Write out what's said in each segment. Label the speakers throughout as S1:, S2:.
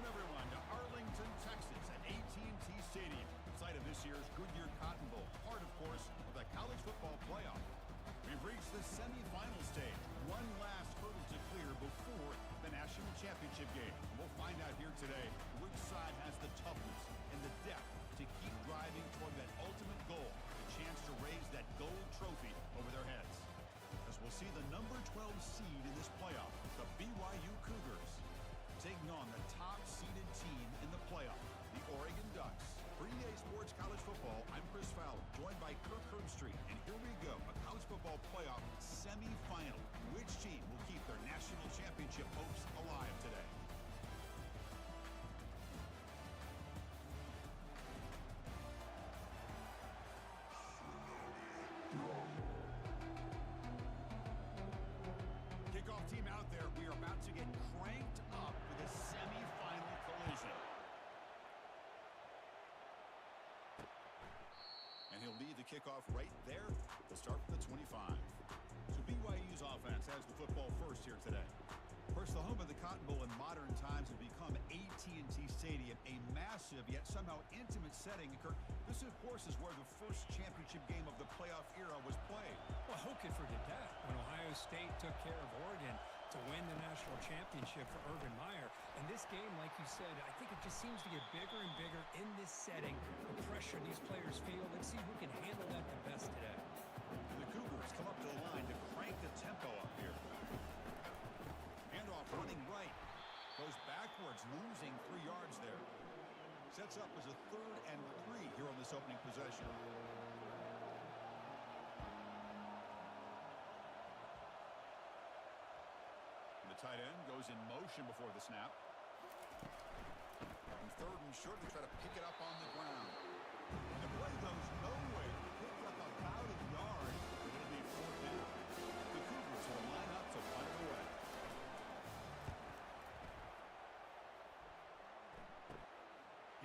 S1: everyone, to Arlington, Texas at AT&T Stadium, site of this year's Goodyear Cotton Bowl, part, of course, of the college football playoff. We've reached the semifinal stage, one last hurdle to clear before the national championship game. We'll find out here today which side has the toughness and the depth to keep driving toward that ultimate goal, the chance to raise that gold trophy over their heads. As we'll see the number 12 seed in this playoff, the BYU Cougars, taking on the top-seeded team in the playoff, the Oregon Ducks. For EA Sports College Football, I'm Chris Fowler, joined by Kirk Herbstreit. And here we go, a college football playoff semifinal. Which team will keep their national championship hopes alive today? Kickoff team out there. We are about to get cranked up for the semifinal collision. And he'll lead the kickoff right there to start from the 25. So BYU's offense has the football first here today. First, the home of the Cotton Bowl in modern times has become AT&T Stadium, a massive yet somehow intimate setting. Kirk, this, of course, is where the first championship game of the playoff era was played.
S2: Well, who could forget that? When Ohio State took care of Oregon to win the national championship for Urban Meyer. And this game, like you said, I think it just seems to get bigger and bigger in this setting. The pressure these players feel. Let's see who can handle that the best today.
S1: And the Cougars come up to the line to crank the tempo up here. Handoff running right. Goes backwards, losing 3 yards there. Sets up as a 3rd and 3 here on this opening possession. And the tight end goes in motion before the snap. And 3rd and short to try to pick it up on the ground. And the play goes nowhere. Picked up about a yard. It'll be 4th down. The Cougars will line up to punt it away.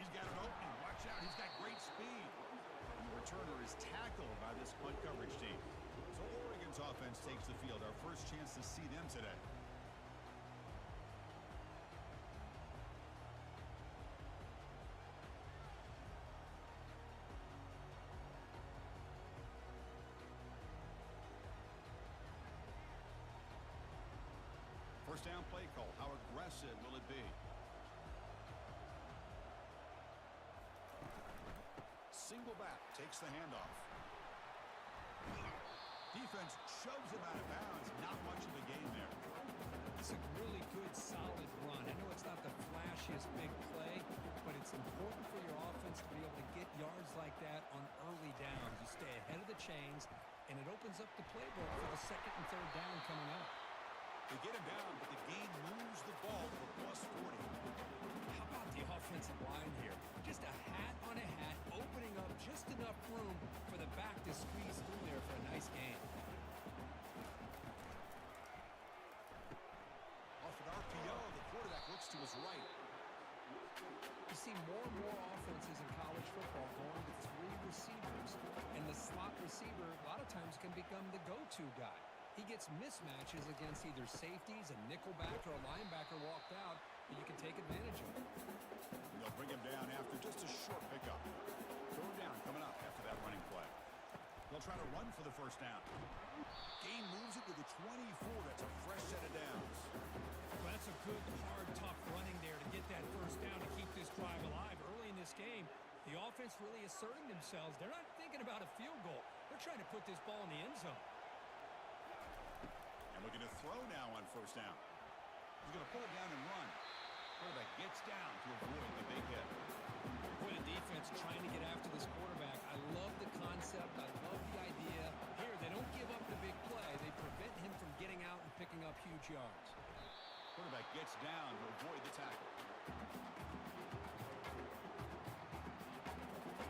S1: He's got an opening. Watch out. He's got great speed. And the returner is tackled by this punt coverage team. So Oregon's offense takes the field. Our first chance to see them today. First down play call. How aggressive will it be? Single back, takes the handoff. Defense shoves him out of bounds. Not much of a gain there.
S2: It's a really good, solid run. I know it's not the flashiest big play, but it's important for your offense to be able to get yards like that on early downs. You stay ahead of the chains, and it opens up the playbook for the 2nd and 3rd down coming up.
S1: They get him down, but the game moves the ball for plus 40.
S2: How about the offensive line here? Just a hat on a hat, opening up just enough room for the back to squeeze through there for a nice gain.
S1: Off an RPO, the quarterback looks to his right.
S2: You see more and more offenses in college football going to 3 receivers, and the slot receiver a lot of times can become the go-to guy. He gets mismatches against either safeties, a nickelback, or a linebacker walked out that you can take advantage of.
S1: And they'll bring him down after just a short pickup. 3rd down coming up after that running play. They'll try to run for the first down. Gain moves it to the 24. That's a fresh set of downs.
S2: Well, that's a good, hard, tough running there to get that first down to keep this drive alive. Early in this game, the offense really asserting themselves. They're not thinking about a field goal. They're trying to put this ball in the end zone.
S1: Looking to throw now on first down. He's going to pull it down and run. Quarterback gets down to avoid the big hit.
S2: Boy, the defense trying to get after this quarterback. I love the concept. I love the idea. Here, they don't give up the big play. They prevent him from getting out and picking up huge yards.
S1: Quarterback gets down to avoid the tackle.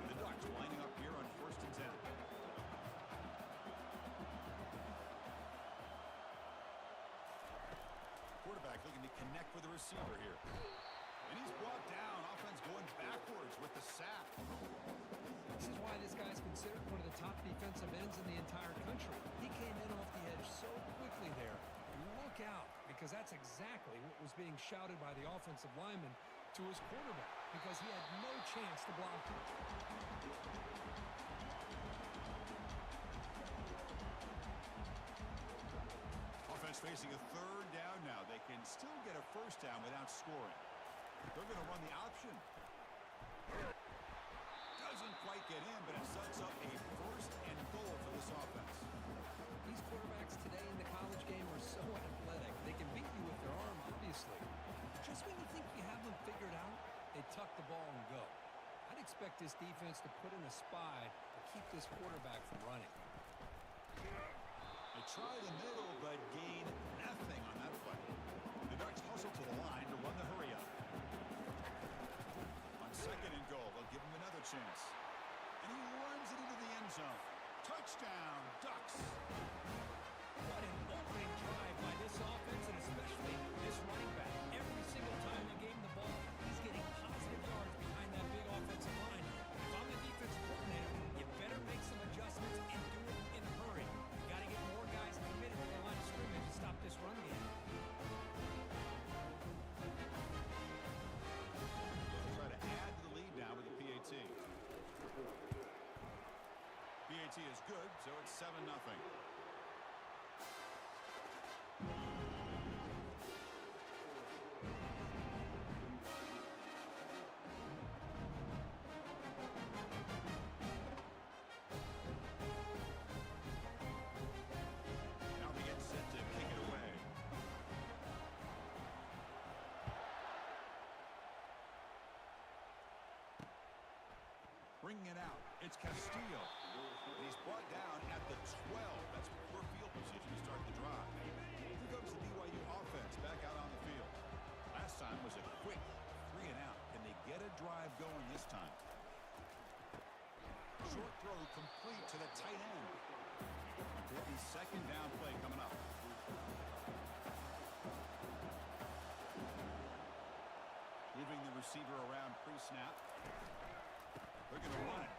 S1: The Ducks lining up here on 1st and 10. Quarterback looking to connect with the receiver here. And he's brought down. Offense going backwards with the sack.
S2: This is why this guy's considered one of the top defensive ends in the entire country. He came in off the edge so quickly there. Look out, because that's exactly what was being shouted by the offensive lineman to his quarterback because he had no chance to block him.
S1: Offense facing a third down now. They can still get a first down without scoring. They're going to run the option. Doesn't quite get in, but it sets up a first and goal for this offense.
S2: These quarterbacks today in the college game are so athletic. They can beat you with their arm, obviously. Just when you think you have them figured out, they tuck the ball and go. I'd expect this defense to put in a spy to keep this quarterback from running.
S1: They try the middle, but gain nothing on that play. The Ducks hustle to the line to run the hurry up. On second and goal, they'll give him another chance. And he runs it into the end zone. Touchdown, Ducks.
S2: What an opening drive by this offense, and especially this running back. Every single time they gave him the ball, he's getting positive yards behind that big offensive line. If I'm the defensive coordinator, you better make some adjustments and do it in a hurry. You got to get more guys committed to the line of scrimmage to stop this run game.
S1: They'll try to add to the lead now with the PAT. PAT is good, so it's 7-0. Now they get set to kick it away. Bringing it out, it's Castillo. And he's brought down at the 12. That's poor field position to start the drive. Here comes the BYU offense back out on the field. Last time was a quick 3 and out. Can they get a drive going this time? Short throw complete to the tight end. Important second down play coming up. Moving the receiver around pre-snap. They're going to run it.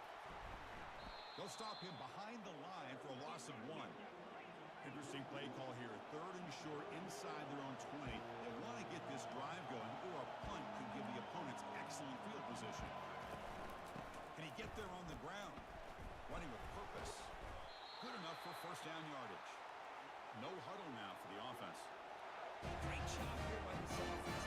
S1: They'll stop him behind the line for a loss of 1. Interesting play call here. Third and short inside their own 20. They want to get this drive going, or a punt could give the opponents excellent field position. Can he get there on the ground? Running with purpose. Good enough for first down yardage. No huddle now for the offense.
S2: Great job here by this offense.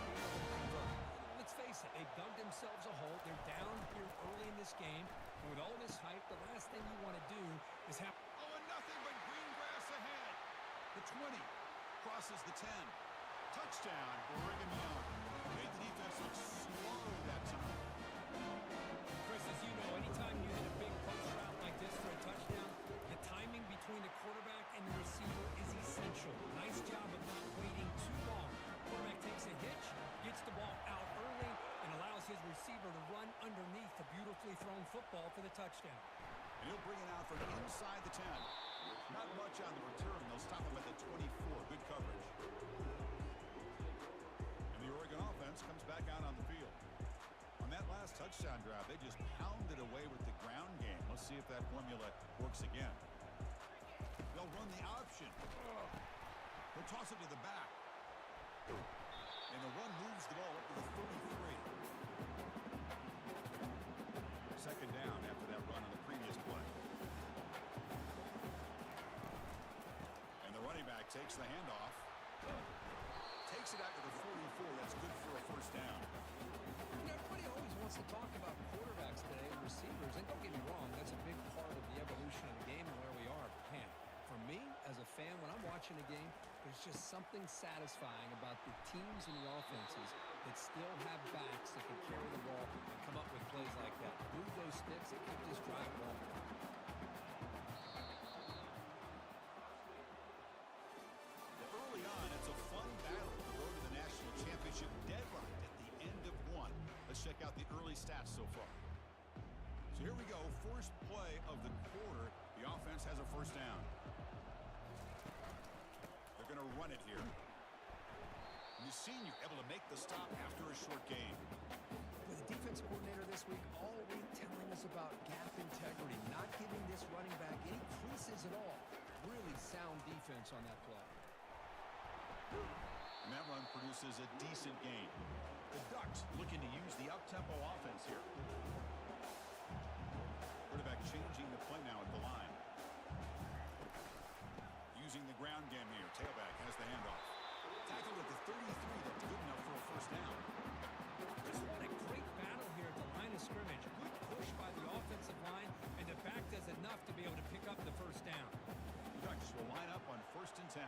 S2: Let's face it, they've dug themselves a hole. They're down here early in this game. And with all this hype, the last thing you want to do is have...
S1: Oh, and nothing but green grass ahead. The 20 crosses the 10. Touchdown, Brigham Young. Made the defense look slow that time.
S2: Chris, as you know, anytime you hit a big post route like this for a touchdown, the timing between the quarterback and the receiver is essential. Nice job of not waiting too long. Quarterback takes a hitch, gets the ball out early, and allows his receiver to run underneath the beautifully thrown football for the touchdown.
S1: And he'll bring it out from inside the 10. Not much on the return. They'll stop him at the 24. Good coverage. And the Oregon offense comes back out on the field. On that last touchdown drive, they just pounded away with the ground game. Let's see if that formula works again. They'll run the option. They'll toss it to the back. And the run moves the ball up to the 33. Second down after that run on the previous play. And the running back takes the handoff. Takes it out to the 44. That's good for a first down.
S2: You know, everybody always wants to talk about quarterbacks today and receivers. And don't get me wrong, that's a big part of the evolution of the game and where we are. But man, for me, as a fan, when I'm watching a game, there's just something satisfying about the teams and the offenses that still have backs that can carry the ball and come up with plays like that. Move those sticks and keep this drive going.
S1: Early on, it's a fun battle to go to the national championship deadline at the end of 1. Let's check out the early stats so far. So here we go. First play of the quarter. The offense has a first down. They're going to run it here. The senior able to make the stop after a short game.
S2: The defense coordinator this week all week telling us about gap integrity, not giving this running back any creases at all. Really sound defense on that play.
S1: And that run produces a decent gain. The Ducks looking to use the up-tempo offense here. Quarterback changing the play now at the line. Using the ground game here. Tailback has the handoff. Tackled at the 33. That's good enough for a first down.
S2: Just what a great battle here at the line of scrimmage. Good push by the offensive line, and the back does enough to be able to pick up the first down.
S1: The Ducks will line up on 1st and 10.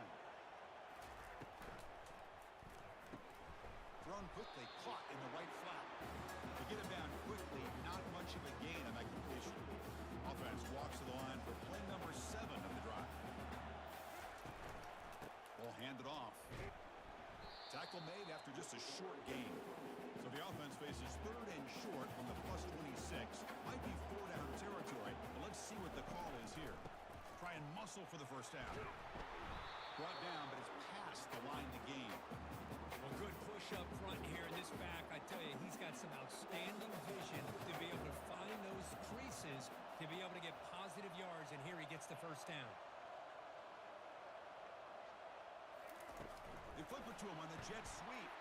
S1: Thrown quickly, caught in the right flat. To get him down quickly, not much of a gain on that completion. Offense walks to the line for play number 7 of the drive. Ball handed off. Tackle made after just a short gain. So the offense faces 3rd and short from the plus 26. Might be 4-down territory, but let's see what the call is here. Try and muscle for the first down. Brought down, but it's past the line to gain.
S2: Well, good push up front here in this back. I tell you, he's got some outstanding vision to be able to find those creases to be able to get positive yards, and here he gets the first down.
S1: They flip it to him on the jet sweep.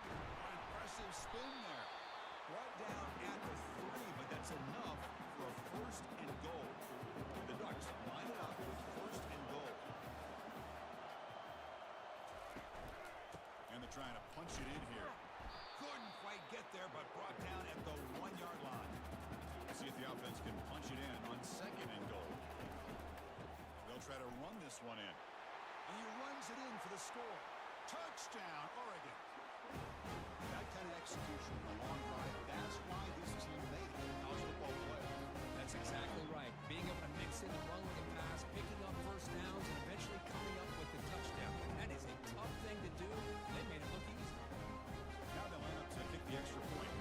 S1: Impressive spin there. Brought down at the 3, but that's enough for a 1st and goal. The Ducks line it up with 1st and goal. And they're trying to punch it in here. Couldn't quite get there, but brought down at the 1-yard line. Let's see if the offense can punch it in on 2nd and goal. They'll try to run this one in. And he runs it in for the score. Touchdown, Oregon. That kind of execution on a long drive, that's why this team made it in the college football playoff.
S2: That's exactly right. Being able to mix in the run with the pass, picking up first downs, and eventually coming up with the touchdown. That is a tough thing to do. They made it look easy.
S1: Now they line up to kick the extra point.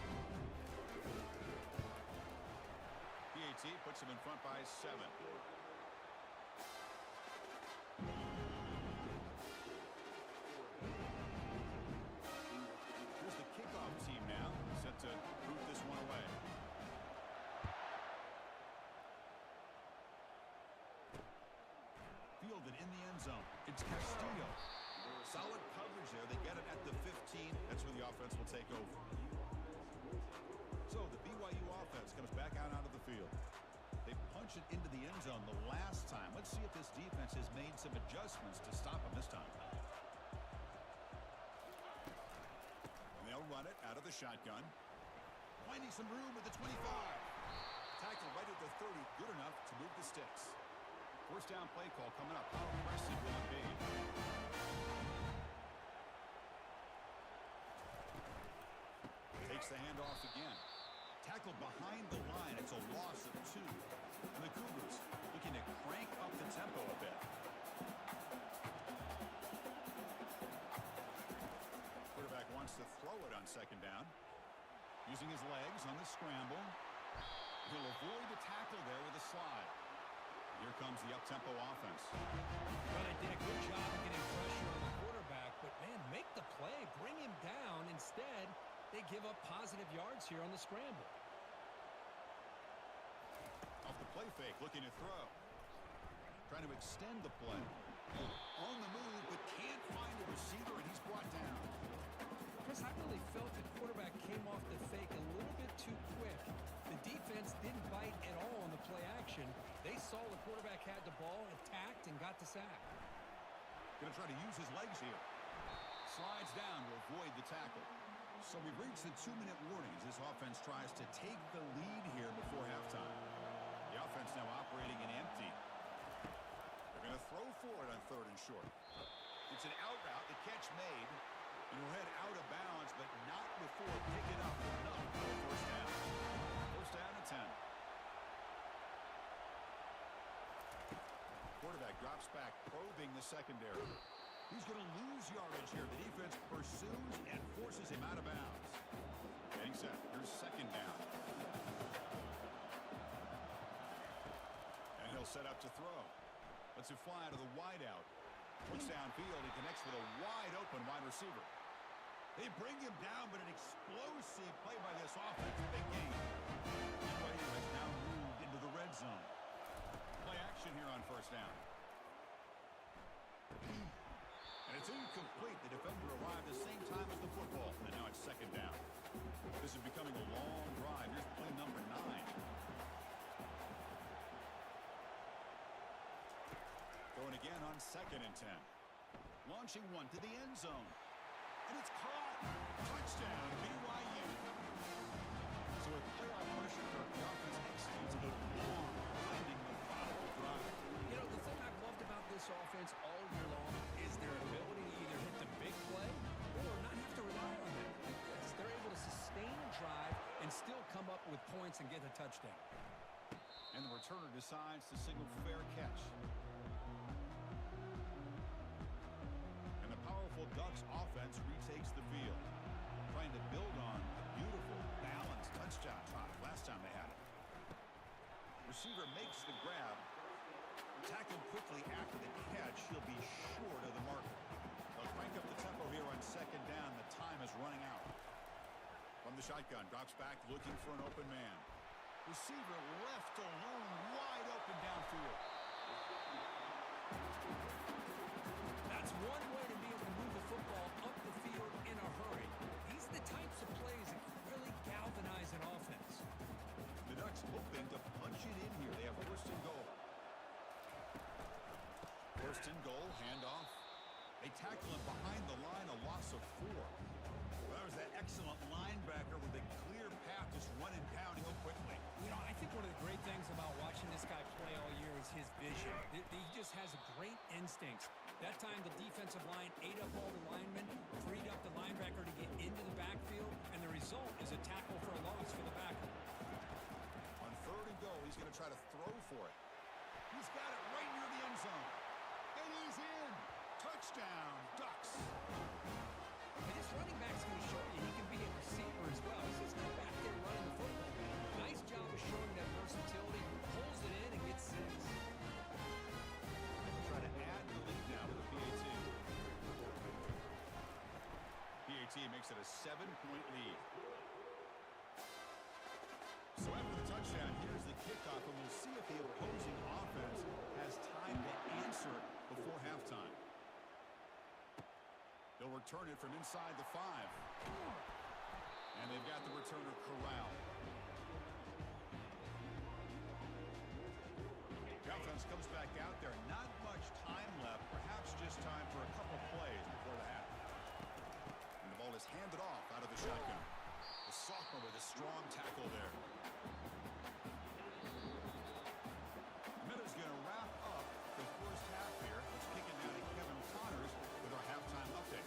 S1: PAT puts him in front by 7. Here's the kickoff team now, set to boot this one away. Fielded in the end zone. It's Castillo. Solid coverage there. They get it at the 15. That's where the offense will take over. So the BYU offense comes back out onto the field. They punch it into the end zone the last time. Let's see if this defense has made some adjustments to stop them this time. And they'll run it out of the shotgun. Finding some room at the 25. Tackle right at the 30. Good enough to move the sticks. First down play call coming up. How impressive will it be? Takes the handoff again. Tackled behind the line. It's a loss of 2. And the Cougars looking to crank up the tempo a bit. Quarterback wants to throw it on 2nd down. Using his legs on the scramble. He'll avoid the tackle there with a slide. Here comes the up-tempo offense.
S2: Well, they did a good job of getting pressure on the quarterback, but, man, make the play. Bring him down. Instead, they give up positive yards here on the scramble.
S1: Off the play fake, looking to throw. Trying to extend the play. On the move, but can't find a receiver, and he's brought down.
S2: Chris, I really felt the quarterback came off the fake a little bit too quick. The defense didn't bite at all on the play action. They saw the quarterback had the ball, attacked, and got the sack.
S1: Going to try to use his legs here. Slides down to avoid the tackle. So we've reached the 2-minute warning as this offense tries to take the lead here before halftime. The offense now operating in empty. They're going to throw for it on 3rd and short. It's an out route, the catch made. And we'll head out of bounds, but not before picking up enough for a first down. First down and 10. Quarterback drops back, probing the secondary. He's going to lose yardage here. The defense pursues and forces him out of bounds. Getting set. Here's 2nd down. And he'll set up to throw. Lets it fly to the wideout. Looks downfield. He connects with a wide-open wide receiver. They bring him down, but an explosive play by this offense. Big game. BYU has now moved into the red zone. Play action here on 1st down. And it's incomplete. Incomplete. The defender arrived the same time as the football, and now it's second down. This is becoming a long drive. Here's play number 9. Going again on 2nd and 10. Launching one to the end zone. And it's caught. Touchdown, BYU. So with playoff pressure, the offense executes a long, winding, methodical drive.
S2: You know, the thing I've loved about this offense all year long is their ability to either hit the big play or not have to rely on that. Like this, they're able to sustain a drive and still come up with points and get a touchdown.
S1: And the returner decides to signal fair catch. And the powerful Ducks offense retakes the field, trying to build on a beautiful, balanced touchdown drive last time they had it. Receiver makes the grab. Tackled quickly after the catch. He'll be short of the marker. They'll crank up the tempo here on 2nd down. The time is running out. From the shotgun, drops back looking for an open man. Receiver left alone, wide open downfield.
S2: That's one way to be able to move the football up the field in a hurry. These are the types of plays that really galvanize an offense.
S1: The Ducks hoping to punch it in here. They have 1st and goal. 1st and goal, handoff. They tackle him behind the line, a loss of 4. Well, that was that excellent linebacker with a clear path, just running pound and go quickly.
S2: You know, I think one of the great things about watching this guy play all year is his vision. He just has great instincts. That time, the defensive line ate up all the linemen, freed up the linebacker to get into the backfield, and the result is a tackle for a loss for the backer.
S1: On 3rd and goal, he's going to try to throw for it. He's got it right near the end zone. And he's in. Touchdown, Ducks.
S2: And this running back's going to show you he can be a receiver as well. He's just come back there running the football. Nice job of showing that versatility. Pulls it in and gets 6.
S1: Try to add the lead now with a PAT. PAT makes it a 7-point lead. So after the touchdown, here's the kickoff, and we'll see if the opposing offense has time to answer before halftime. They'll return it from inside the 5. And they've got the returner corralled. The offense comes back out there. Not much time left. Perhaps just time for a couple plays before the half. And the ball is handed off out of the shotgun. The sophomore with a strong tackle there. Minuta's going to wrap up the first half here. Let's kick it down to Kevin Connors with our halftime update.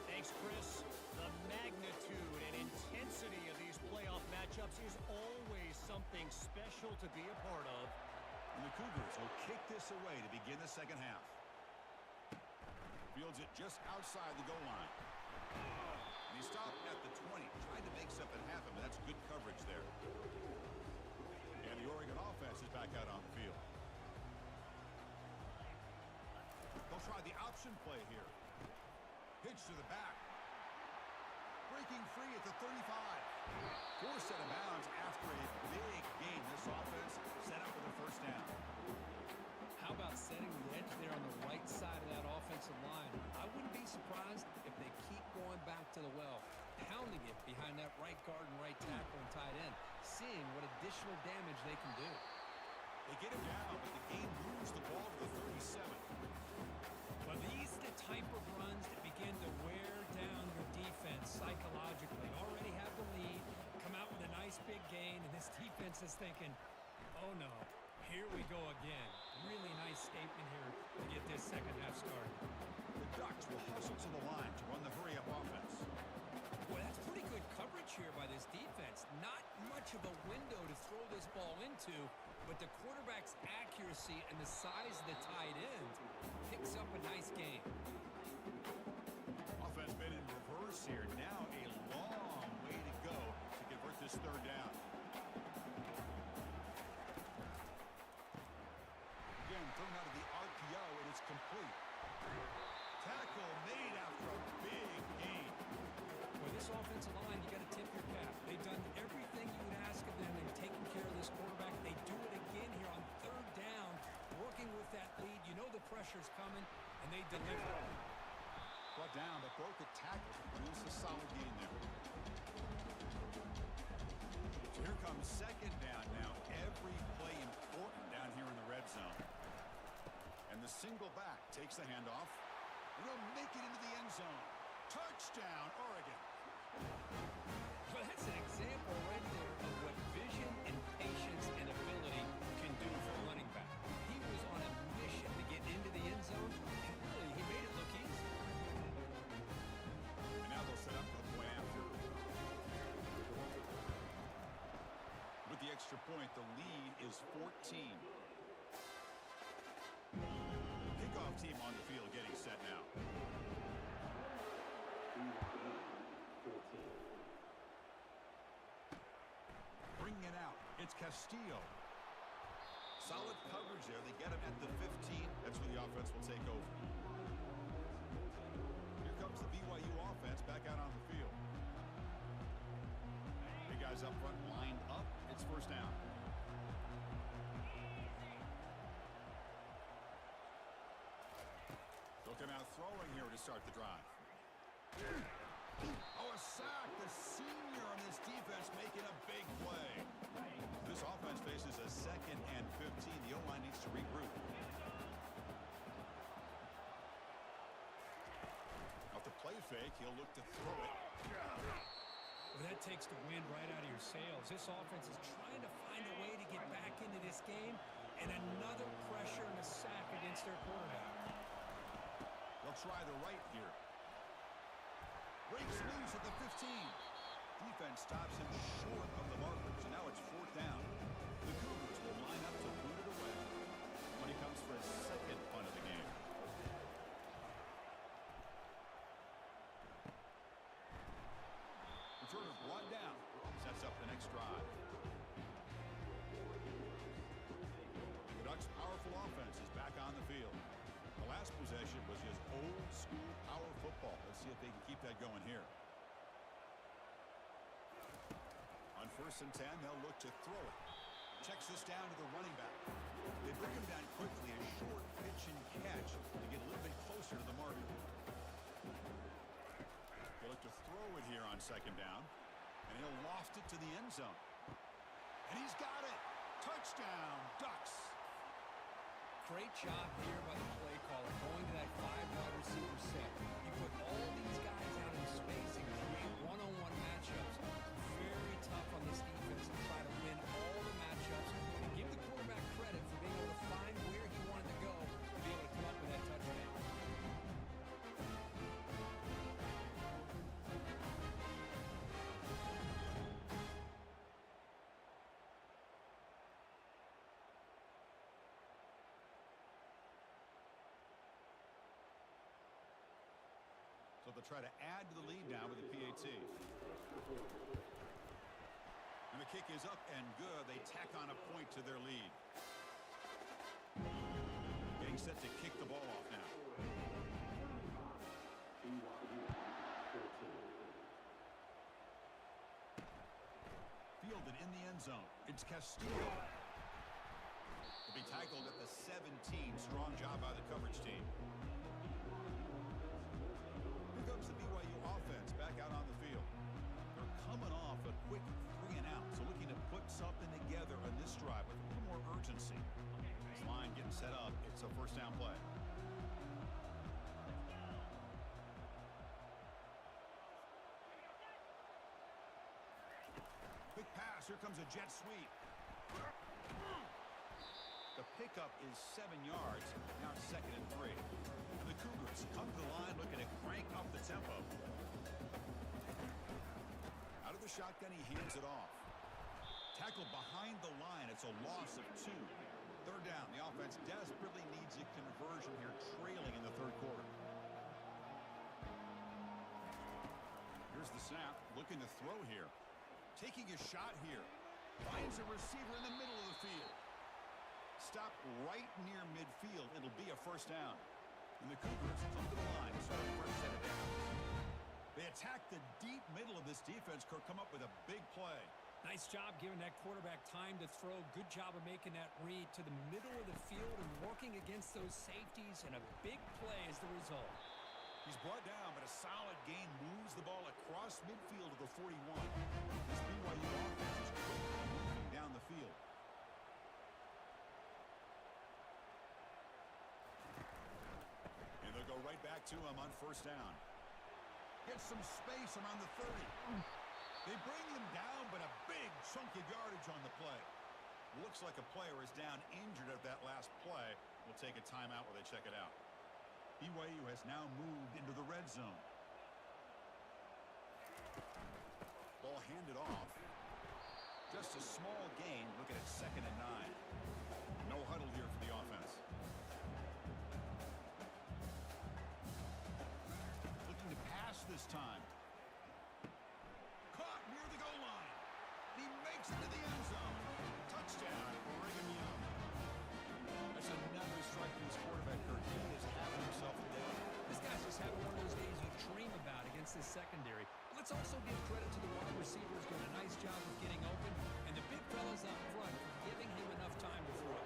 S3: Thanks, Chris. The magnitude and intensity of these playoff matchups is always something special to be a part of.
S1: And the Cougars will kick this away to begin the second half. Fields it just outside the goal line. And he stopped at the 20. Tried to make something happen, but that's good coverage there. And the Oregon offense is back out on the field. They'll try the option play here. Pitch to the back. Breaking free at the 35. Forced out of bounds after a big gain. This offense set up with a 1st down.
S2: How about setting the edge there on the right side of that offensive line? I wouldn't be surprised if they keep going back to the well, pounding it behind that right guard and right tackle and tight end, seeing what additional damage they can do.
S1: They get him down, but the game moves the ball to the 37.
S2: Well, these are the type of runs that begin to wear down your defense psychologically. Already have the lead, come out with a nice big gain, and this defense is thinking, oh no, here we go again. Really nice statement here to get this second half started.
S1: The Ducks will hustle to the line to run the hurry-up offense.
S2: Well, that's pretty good coverage here by this defense. Not much of a window to throw this ball into, but the quarterback's accuracy and the size of the tight end picks up a nice game.
S1: Offense been in reverse here. Now a long way to go to convert this 3rd down. Again, thrown out of the RPO, and it's complete. Tackle made after a big gain.
S2: With this offensive line, you got to tip your cap. They've done everything you would ask of them in taking care of this quarterback. They do it again here on 3rd down, working with that lead. You know the pressure's coming, and they deliver.
S1: Brought down, but broke the tackle. And it's a solid gain there. So here comes second down now. Every play important down here in the red zone. And the single back takes the handoff. And he'll make it into the end zone. Touchdown, Oregon.
S2: Well, that's an example right there of what vision and patience and ability can do for a running back. He was on a mission to get into the end zone, and really, he made it look easy.
S1: And now they'll set up for the point after. With the extra point, the lead is 14. Kickoff team on the field getting set now. Bringing it out. It's Castillo. Solid coverage there. They get him at the 15. That's where the offense will take over. Here comes the BYU offense back out on the field. Big guys up front lined up. It's first down. They'll come out throwing here to start the drive. Oh, a sack. The senior on this defense making a big play. This offense faces a 2nd and 15. The O-line needs to regroup. Off the play fake, he'll look to throw it.
S2: Well, that takes the wind right out of your sails. This offense is trying to find a way to get back into this game, and another pressure and a sack against their quarterback.
S1: They'll try the right here. Breaks loose at the 15. Defense stops him short of the markers, and now it's fourth down. The Cougars will line up to boot it away when he comes for his second punt of the game. Returner brought down. Sets up the next drive. The Ducks' powerful offense is back on the field. The last possession was just old-school power football. Let's see if they can keep that going here. On 1st and 10, they'll look to throw it. Checks this down to the running back. They bring him down quickly, a short pitch and catch to get a little bit closer to the marker. They look to throw it here on 2nd down, and he'll loft it to the end zone. And he's got it. Touchdown, Ducks.
S2: Great job here by the play caller, going to that 5-wide receiver set. You put all these guys out in space and create one-on-one matchups. Very tough on this defense to try to win all the matchups and give the quarterback credit for being able to find where he wanted to go to be able to come up with that touchdown.
S1: So they'll try to add to the lead now with the PAT. And the kick is up and good. They tack on a point to their lead. Getting set to kick the ball off now. Fielded in the end zone. It's Castillo. He'll be tackled at the 17. Strong job by the coverage team. Here comes the BYU offense back out on the field. They're coming off a quick 3 and out, so looking to put something together on this drive with a little more urgency. This line getting set up. It's a first down play. Quick pass. Here comes a jet sweep. The pickup is 7 yards. Now it's 2nd and 3. The Cougars come to the line looking to crank up the tempo. Out of the shotgun, he hands it off. Tackled behind the line. It's a loss of 2. 3rd down. The offense desperately needs a conversion here, trailing in the 3rd quarter. Here's the snap. Looking to throw here. Taking a shot here. Finds a receiver in the middle of the field. Stop right near midfield. It'll be a first down. And the Cougars come to the line to start the first set of downs. They attack the deep middle of this defense. Kirk come up with a big play.
S2: Nice job giving that quarterback time to throw. Good job of making that read to the middle of the field and working against those safeties, and a big play is the result.
S1: He's brought down, but a solid gain moves the ball across midfield to the 41. This BYU offense is quickly moving down the field. And they'll go right back to him on first down. Gets some space around the 30. They bring him down, but a big chunk of yardage on the play. Looks like a player is down injured at that last play. We'll take a timeout while they check it out. BYU has now moved into the red zone. Ball handed off. Just a small gain. Looking at 2nd and 9. No huddle here for the offense. Looking to pass this time. Caught near the goal line. He makes it to the end zone. Touchdown, Brigham Young. That's another strike to his quarterback, Kurt. He is having himself a day.
S2: This guy's just having one of those days you dream about against this secondary. Let's also give credit to the wide receivers doing a nice job of getting open, and the big fellas up front for giving him enough time to throw.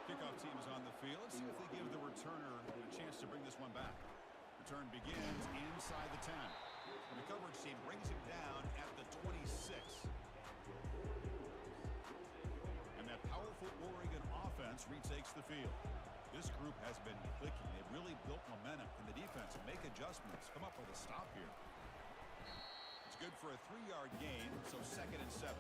S1: Kickoff team is on the field. Let's see if they give the returner a chance to bring this one back. Return begins inside the 10. And the coverage team brings him down at the 26. And that powerful Oregon offense retakes the field. This group has been clicking. They've really built momentum. Can the defense make adjustments? Come up with a stop here. It's good for a 3-yard gain, so 2nd and 7.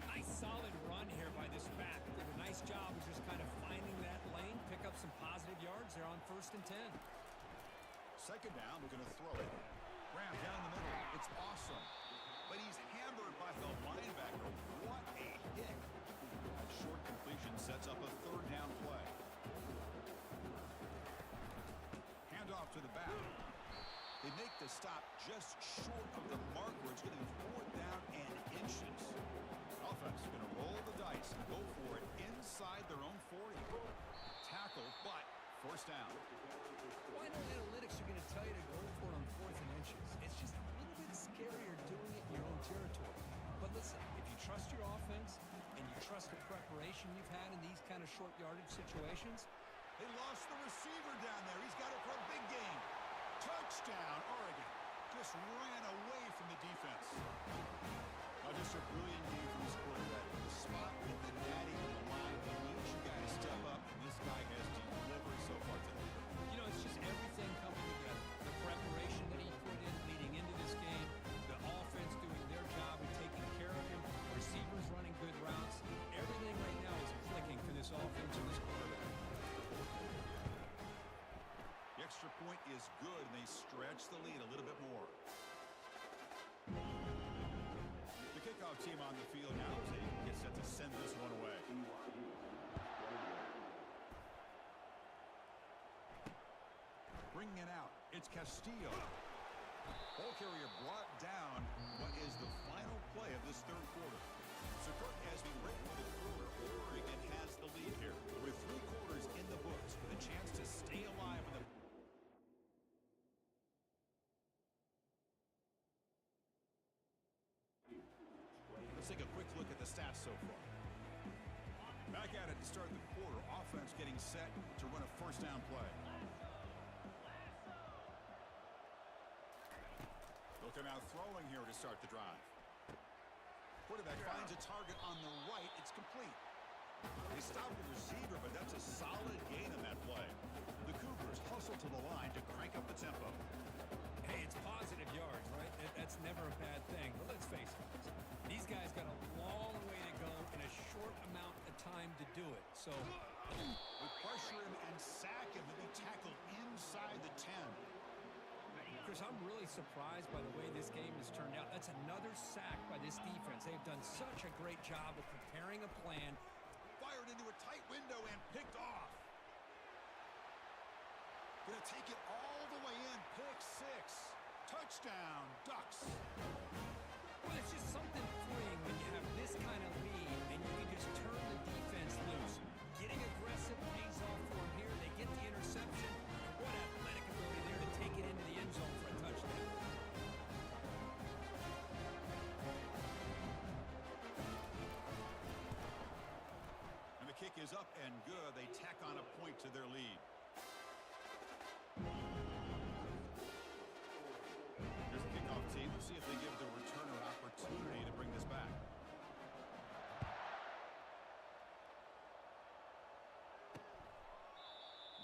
S2: Nice solid run here by this back. Did a nice job of just kind of finding that lane, pick up some positive yards there on 1st and 10.
S1: 2nd down, we're going to throw it. Graham down the middle. It's awesome. But he's hammered by the linebacker. What a hit. A short completion sets up a 3rd down play. Hand off to the back. They make the stop just short of the mark where it's going to be 4th down and inches. Offense going to roll the dice and go for it inside their own 40. Tackle, but 1st down.
S2: Well, I know analytics are going to tell you to go for it on 4th and inches. It's just a little bit scarier doing it in your own territory. But listen, if you trust your offense and you trust the preparation you've had in these kind of short yardage situations.
S1: They lost the receiver down there. He's got it for a big gain. Touchdown, Oregon. Just ran away from the defense. Now just a brilliant game from this quarterback. The spot with the natty on the line. He needs you guys to step up, and this guy has delivered so far today.
S2: You know, it's just everything coming together. The preparation that he put in leading into this game, the offense doing their job and taking care of him, receivers running good routes. Everything right now is clicking for this offense and this quarterback.
S1: The extra point is good, and they stretch the lead a little bit more. The kickoff team on the field now as they get set to send this one away. Bringing it out, it's Castillo. Ball carrier brought down. What is the final play of this 3rd quarter? So Kirk, as we break for the quarter, Oregon has the lead here with 3 quarters in the books with a chance to stay alive in the. Let's take a quick look at the stats so far. Back at it to start the quarter. Offense getting set to run a 1st down play. Looking out throwing here to start the drive. Quarterback finds a target on the right. It's complete. They stop the receiver, but that's a solid gain on that play. The Cougars hustle to the line to crank up the tempo.
S2: Hey, it's positive yards, right? That's never a bad thing. But let's face it, these guys got a long way to go in a short amount of time to do it. So,
S1: we pressure him and sack him, and they tackle inside the 10.
S2: Chris, I'm really surprised by the way this game has turned out. That's another sack by this defense. They've done such a great job of preparing a plan.
S1: Fired into a tight window and picked off. Gonna take it all the way in. Pick 6. Touchdown, Ducks.
S2: Well, it's just something freeing when you have this kind of lead and you can just turn the defense loose. Getting aggressive pays off for them here. They get the interception. And what athletic ability there to take it into the end zone for a touchdown.
S1: And the kick is up and good. They tack on a point to their lead. We'll see if they give the returner opportunity to bring this back.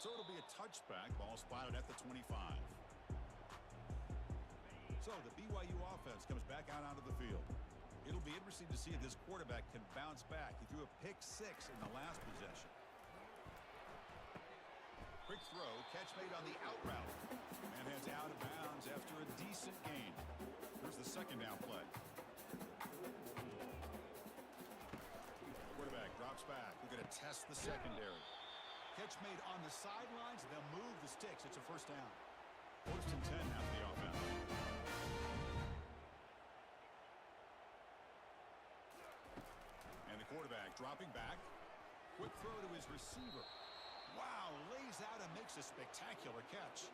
S1: So it'll be a touchback. Ball spotted at the 25. So the BYU offense comes back out onto the field. It'll be interesting to see if this quarterback can bounce back. He threw a pick 6 in the last possession. Quick throw, catch made on the out route. And heads out of bounds after a decent gain. Here's the second down play. Quarterback drops back. We're going to test the secondary. Catch made on the sidelines. They'll move the sticks. It's a first down. First and 10 now for the offense. And the quarterback dropping back. Quick throw to his receiver. Wow, lays out and makes a spectacular catch.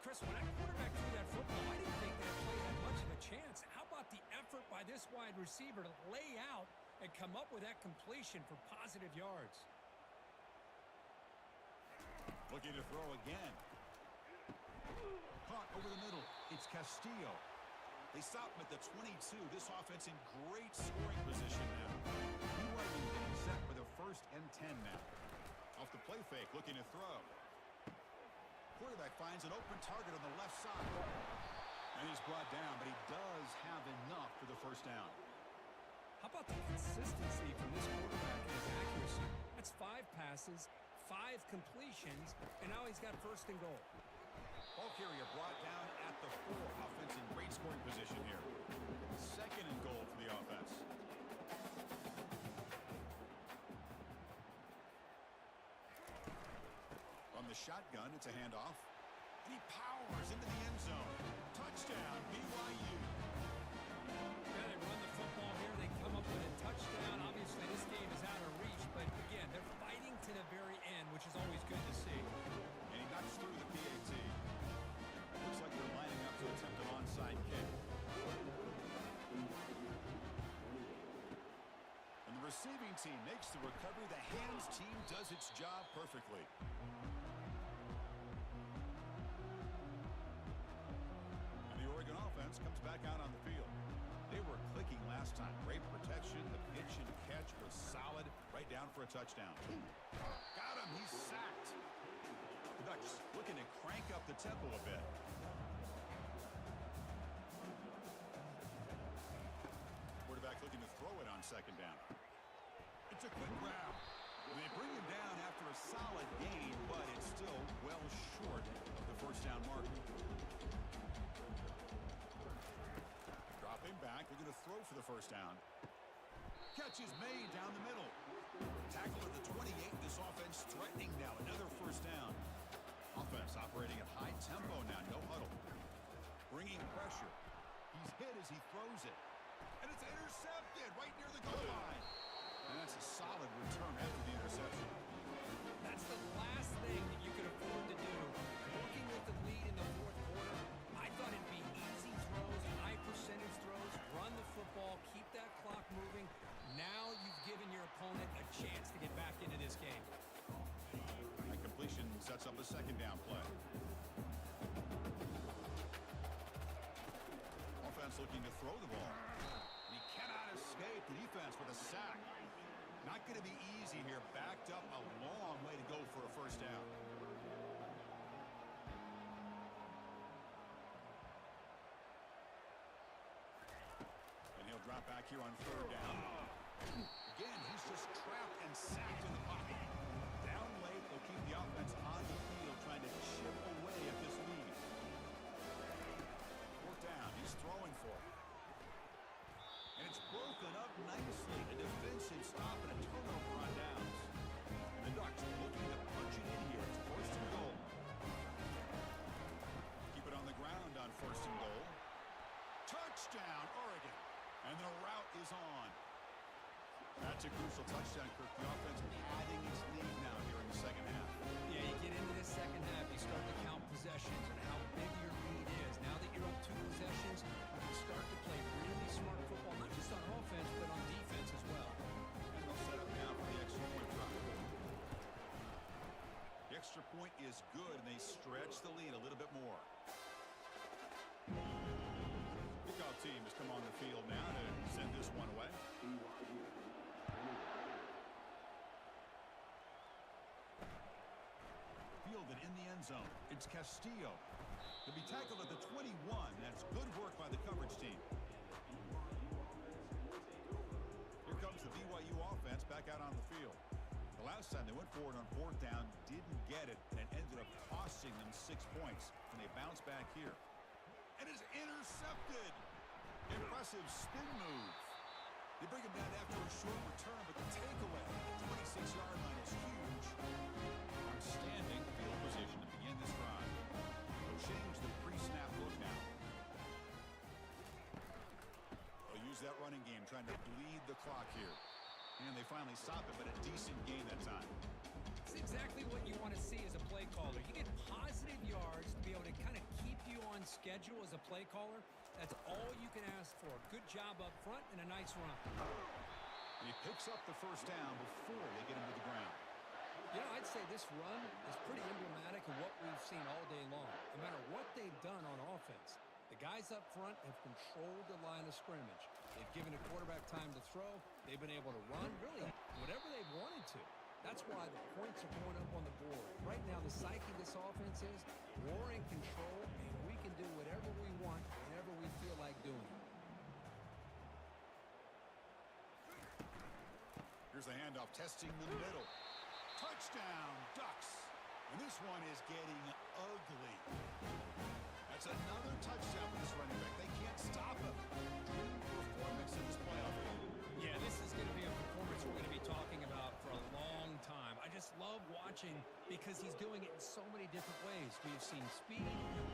S2: Chris, when that quarterback threw that football, I didn't think that play had much of a chance. How about the effort by this wide receiver to lay out and come up with that completion for positive yards?
S1: Looking to throw again. Caught over the middle. It's Castillo. They stop him at the 22. This offense in great scoring position now. BYU getting set for their first and 10 now. Off the play fake, looking to throw. Quarterback finds an open target on the left side. And he's brought down, but he does have enough for the first down.
S2: How about the consistency from this quarterback and his accuracy? That's 5 passes, 5 completions, and now he's got first and goal.
S1: Ball carrier brought down at the 4. Offense in great scoring position here. Second and goal for the offense. From the shotgun, it's a handoff. And he powers into the end zone. Touchdown, BYU.
S2: Yeah, they run the football here. They come up with a touchdown. Obviously, this game is out of reach, but again, they're fighting to the very end, which is always good to see.
S1: And he knocks through the PAT. Looks like they're lining up to attempt an onside kick. And the receiving team makes the recovery. The hands team does its job perfectly. And the Oregon offense comes back out on the field. They were clicking last time. Great protection. The pitch and catch was solid. Right down for a touchdown. Got him. He's sacked. The Ducks looking to crank up the tempo a bit. Quarterback looking to throw it on second down. It's a quick grab. They bring him down after a solid gain, but it's still well short of the first down mark. Dropping back, looking to throw for the first down. Catch is made down the middle. Tackle at the 28. This offense threatening now. Another first down. Offense operating at high tempo now. No huddle. Bringing pressure. He's hit as he throws it. And it's intercepted right near the goal line. And that's a solid return after the interception.
S2: That's the last thing that you could afford to do. Working with the lead in the fourth quarter, I thought it'd be easy throws, high percentage throws, run the football, keep that clock moving. Now you've given your opponent a chance to get back into this game.
S1: That completion sets up a second down play. Offense looking to throw the ball. And he cannot escape the defense with a sack. Not going to be easy here. Backed up a long way to go for a first down. And he'll drop back here on third down. Again, he's just trapped and sacked in the pocket. Down late, they'll keep the offense on the field trying to chip away at this lead. Fourth down, he's throwing for it. And it's broken up nicely. A defensive stop and a turnover on downs. And the Ducks looking to punch it in here. It's first and goal. Keep it on the ground on first and goal. Touchdown, Oregon. And the route is on. That's a crucial touchdown, Kirk. The offense padding its lead now here in the second half.
S2: Yeah, you get into this second half, you start to count possessions and how big your lead is. Now that you're up 2 possessions, you can start to play really smart football, not just on offense, but on defense as well.
S1: And they'll set up now for the extra point drop. The extra point is good, and they stretch the lead a little bit more. kickoff team has come on the field now to send this one away. Fielded in the end zone. It's Castillo. To be tackled at the 21. That's good work by the coverage team. Here comes the BYU offense back out on the field. The last time they went forward on fourth down, didn't get it, and it ended up costing them 6 points. And they bounce back here. And it's intercepted. Impressive spin move. They bring him down after a short return, but the takeaway at the 26-yard line is huge. Outstanding field position to begin this drive. They'll change the pre-snap look now. They'll use that running game, trying to bleed the clock here. And they finally stop it, but a decent gain that time.
S2: It's exactly what you want to see as a play caller. You get positive yards to be able to kind of keep you on schedule as a play caller. That's all you can ask for. Good job up front and a nice run.
S1: And he picks up the first down before they get him to the ground.
S2: You know, I'd say this run is pretty emblematic of what we've seen all day long. No matter what they've done on offense, the guys up front have controlled the line of scrimmage. They've given the quarterback time to throw. They've been able to run, really, whatever they've wanted to. That's why the points are going up on the board. Right now, the psyche of this offense is we're in control, and we can do whatever we want whenever we feel like doing it.
S1: Here's the handoff, testing the middle. Touchdown, Ducks. And this one is getting ugly. That's another touchdown for this running back. They can't stop him. Dream performance in this playoff game.
S2: Yeah, this is going to be a performance we're going to be talking about for a long time. I just love watching because he's doing it in so many different ways. We've seen speed.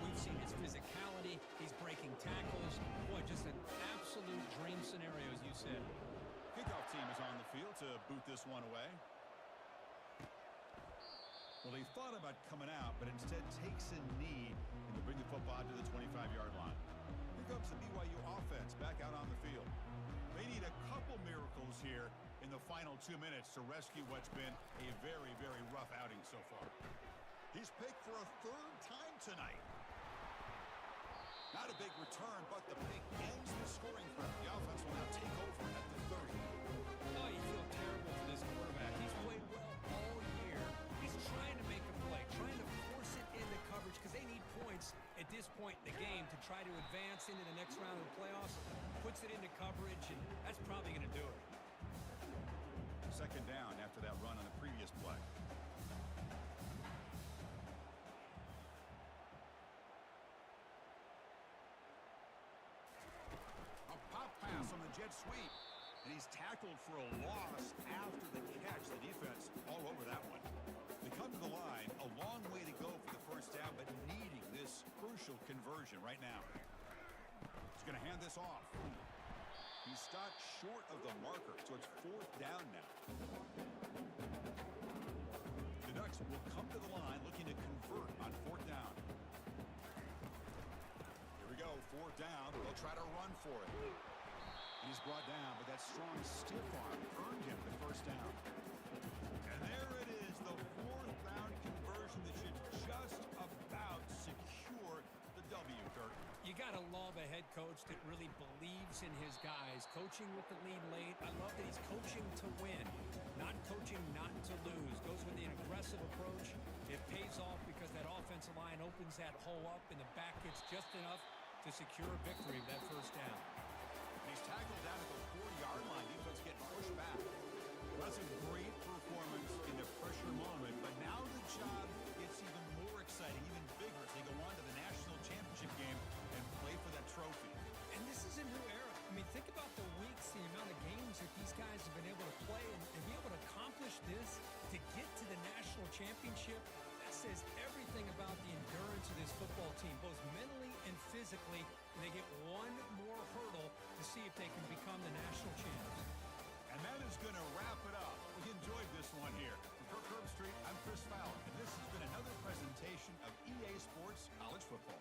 S2: We've seen his physicality. He's breaking tackles. Boy, just an absolute dream scenario, as you said.
S1: Kickoff team is on the field to boot this one away. Well, he thought about coming out, but instead takes a knee and to bring the football to the 25-yard line. Here comes the BYU offense back out on the field. They need a couple miracles here in the final 2 minutes to rescue what's been a very, very rough outing so far. He's picked for a third time tonight. Not a big return, but the pick ends the scoring threat. The offense will now take over at the 30.
S2: Oh, you feel terrible for this quarterback. He's played well all year. He's trying to make a play, trying to force it into coverage because they need points at this point in the game to try to advance into the next round of the playoffs. Puts it into coverage, and that's probably going to do it.
S1: Second down after that run on the previous play. A pop pass on the jet sweep. And he's tackled for a loss after the catch. The defense all over that one. They come to the line. A long way to go for the first down, but needing this crucial conversion right now. He's going to hand this off. He stopped short of the marker, so it's fourth down now. The Ducks will come to the line looking to convert on fourth down. Here we go, fourth down. They'll try to run for it. He's brought down, but that strong stiff arm earned him the first down. And there it is, the fourth down conversion that should just about secure the W, Kirk.
S2: You got to love a head coach that really believes in his guys. Coaching with the lead late. I love that he's coaching to win, not coaching not to lose. Goes with an aggressive approach. It pays off because that offensive line opens that hole up and the back gets just enough to secure a victory with that first down.
S1: He's tackled down at the 4-yard line. Defense getting pushed back. That's a great performance in the pressure moment, but now the job gets even more exciting, even bigger as they go on to the national championship game and play for that trophy.
S2: And this is a new era. I mean, think about the weeks, the amount of games that these guys have been able to play and be able to accomplish this to get to the national championship. That says everything about the endurance of this football team, both mentally and physically. And they get one more hurdle to see if they can become the national champs.
S1: And that is going to wrap it up. We enjoyed this one here. For Kirk Herbstreit, I'm Chris Fowler, and this has been another presentation of EA Sports College Football.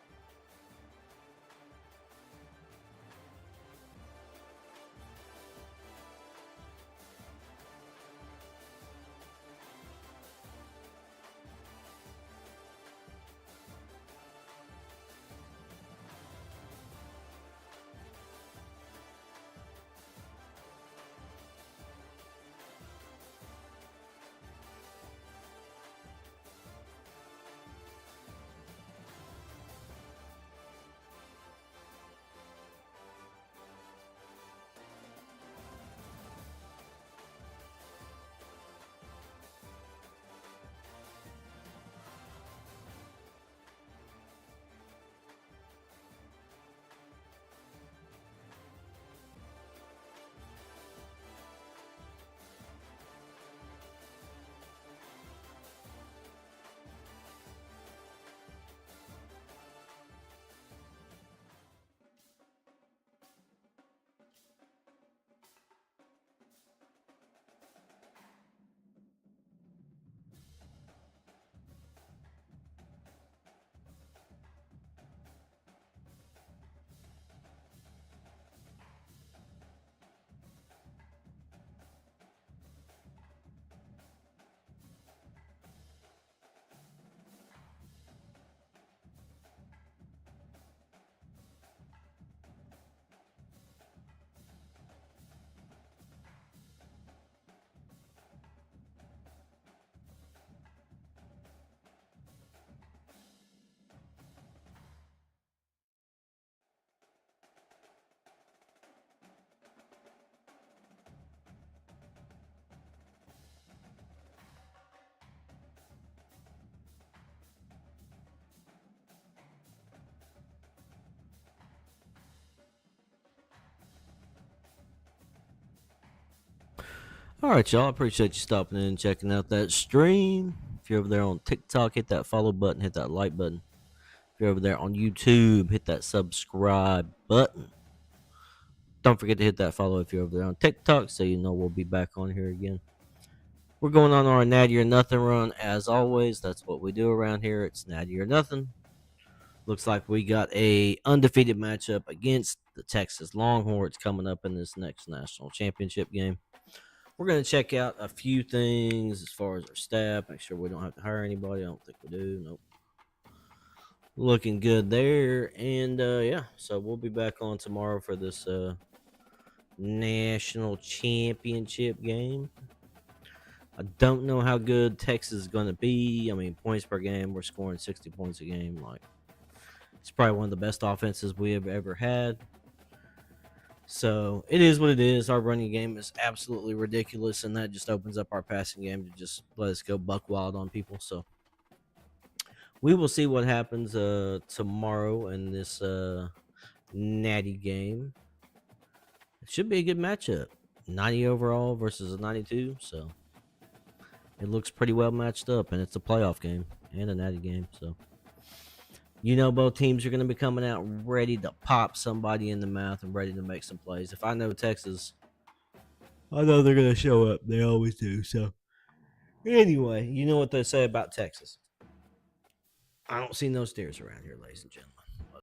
S4: All right, y'all. I appreciate you stopping in and checking out that stream. If you're over there on TikTok, hit that follow button, hit that like button. If you're over there on YouTube, hit that subscribe button. Don't forget to hit that follow if you're over there on TikTok so you know we'll be back on here again. We're going on our natty or nothing run as always. That's what we do around here. It's natty or nothing. Looks like we got a undefeated matchup against the Texas Longhorns coming up in this next national championship game. We're going to check out a few things as far as our staff. Make sure we don't have to hire anybody. I don't think we do. Nope. Looking good there. And yeah, so we'll be back on tomorrow for this national championship game. I don't know how good Texas is going to be. I mean, points per game, we're scoring 60 points a game. Like, it's probably one of the best offenses we have ever had. So it is what it is. Our running game is absolutely ridiculous, and that just opens up our passing game to just let us go buck wild on people. So we will see what happens tomorrow in this natty game. It should be a good matchup. 90 overall versus a 92. So it looks pretty well matched up, and it's a playoff game and a natty game. So you know both teams are going to be coming out ready to pop somebody in the mouth and ready to make some plays. If I know Texas, I know they're going to show up. They always do. So anyway, you know what they say about Texas. I don't see no stairs around here, ladies and gentlemen.